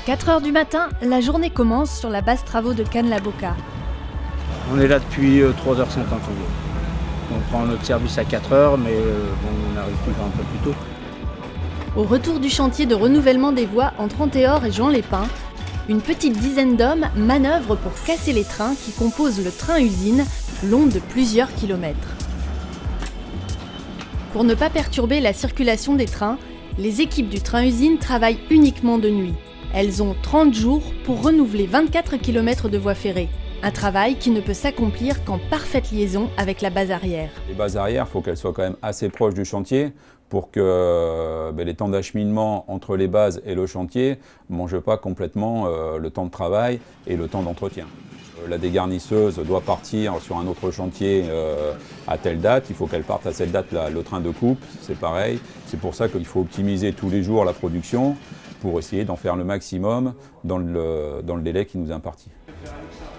4 heures du matin, la journée commence sur la base travaux de Cannes-la-Boca. On est là depuis 3h50 environ. On prend notre service à 4h, mais on arrive toujours un peu plus tôt. Au retour du chantier de renouvellement des voies entre Antéor et Jean Lépin, une petite dizaine d'hommes manœuvrent pour casser les trains qui composent le train-usine, long de plusieurs kilomètres. Pour ne pas perturber la circulation des trains, les équipes du train-usine travaillent uniquement de nuit. Elles ont 30 jours pour renouveler 24 km de voies ferrées. Un travail qui ne peut s'accomplir qu'en parfaite liaison avec la base arrière. Les bases arrière, il faut qu'elles soient quand même assez proches du chantier pour que les temps d'acheminement entre les bases et le chantier ne mangent pas complètement le temps de travail et le temps d'entretien. La dégarnisseuse doit partir sur un autre chantier à telle date, il faut qu'elle parte à cette date-là. Le train de coupe, c'est pareil. C'est pour ça qu'il faut optimiser tous les jours la production pour essayer d'en faire le maximum dans le délai qui nous est imparti.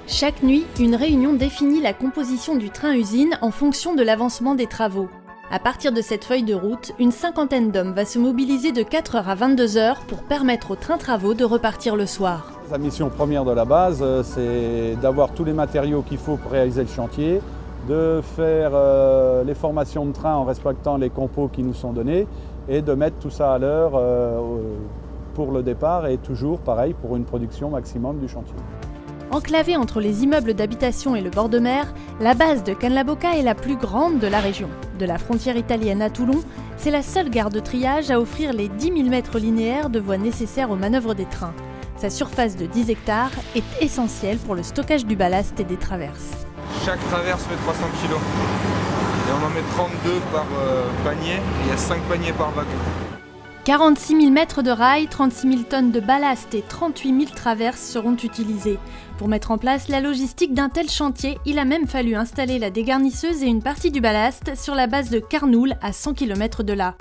Chaque nuit, une réunion définit la composition du train-usine en fonction de l'avancement des travaux. À partir de cette feuille de route, une cinquantaine d'hommes va se mobiliser de 4h à 22h pour permettre aux trains-travaux de repartir le soir. La mission première de la base, c'est d'avoir tous les matériaux qu'il faut pour réaliser le chantier, de faire les formations de train en respectant les compos qui nous sont donnés et de mettre tout ça à l'heure pour le départ et toujours pareil pour une production maximum du chantier. Enclavée entre les immeubles d'habitation et le bord de mer, la base de Cannes-la-Boca est la plus grande de la région. De la frontière italienne à Toulon, c'est la seule gare de triage à offrir les 10 000 mètres linéaires de voies nécessaires aux manœuvres des trains. Sa surface de 10 hectares est essentielle pour le stockage du ballast et des traverses. Chaque traverse fait 300 kg et on en met 32 par panier et il y a 5 paniers par wagon. 46 000 mètres de rails, 36 000 tonnes de ballast et 38 000 traverses seront utilisées. Pour mettre en place la logistique d'un tel chantier, il a même fallu installer la dégarnisseuse et une partie du ballast sur la base de Carnoul, à 100 km de là.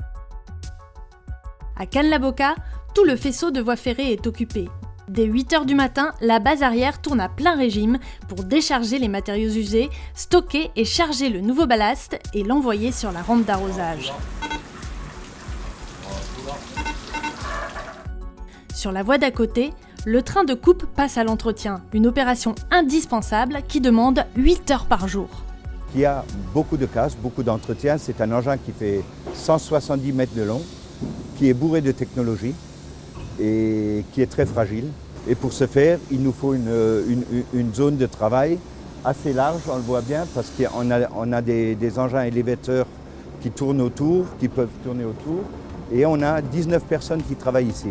À Cannes-la-Boca, tout le faisceau de voies ferrées est occupé. Dès 8 h du matin, la base arrière tourne à plein régime pour décharger les matériaux usés, stocker et charger le nouveau ballast et l'envoyer sur la rampe d'arrosage. Sur la voie d'à côté, le train de coupe passe à l'entretien, une opération indispensable qui demande 8 heures par jour. Il y a beaucoup de casse, beaucoup d'entretien. C'est un engin qui fait 170 mètres de long, qui est bourré de technologie et qui est très fragile. Et pour ce faire, il nous faut une zone de travail assez large, on le voit bien, parce qu'on a des engins élévateurs qui tournent autour, qui peuvent tourner autour, et on a 19 personnes qui travaillent ici.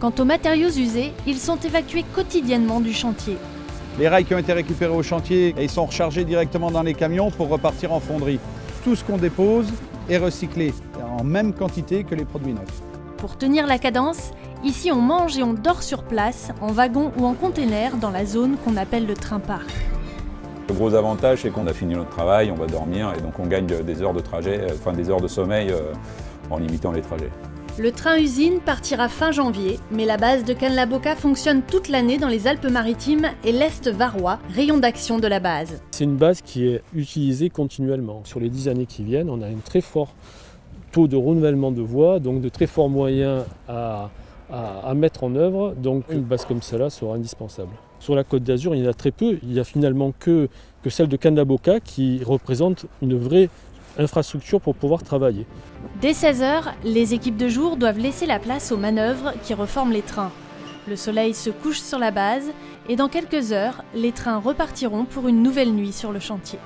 Quant aux matériaux usés, ils sont évacués quotidiennement du chantier. Les rails qui ont été récupérés au chantier, ils sont rechargés directement dans les camions pour repartir en fonderie. Tout ce qu'on dépose est recyclé en même quantité que les produits neufs. Pour tenir la cadence, ici on mange et on dort sur place, en wagon ou en container dans la zone qu'on appelle le train-parc. Le gros avantage, c'est qu'on a fini notre travail, on va dormir et donc on gagne des heures de trajet, des heures de sommeil en limitant les trajets. Le train-usine partira fin janvier, mais la base de Cannes-la-Boca fonctionne toute l'année dans les Alpes-Maritimes et l'Est varois, rayon d'action de la base. C'est une base qui est utilisée continuellement. Sur les 10 années qui viennent, on a un très fort taux de renouvellement de voies, donc de très forts moyens à mettre en œuvre. Donc une base comme celle-là sera indispensable. Sur la Côte d'Azur, il y en a très peu. Il n'y a finalement que celle de Cannes-la-Boca qui représente une vraie infrastructure pour pouvoir travailler. Dès 16 h, les équipes de jour doivent laisser la place aux manœuvres qui reforment les trains. Le soleil se couche sur la base et dans quelques heures, les trains repartiront pour une nouvelle nuit sur le chantier.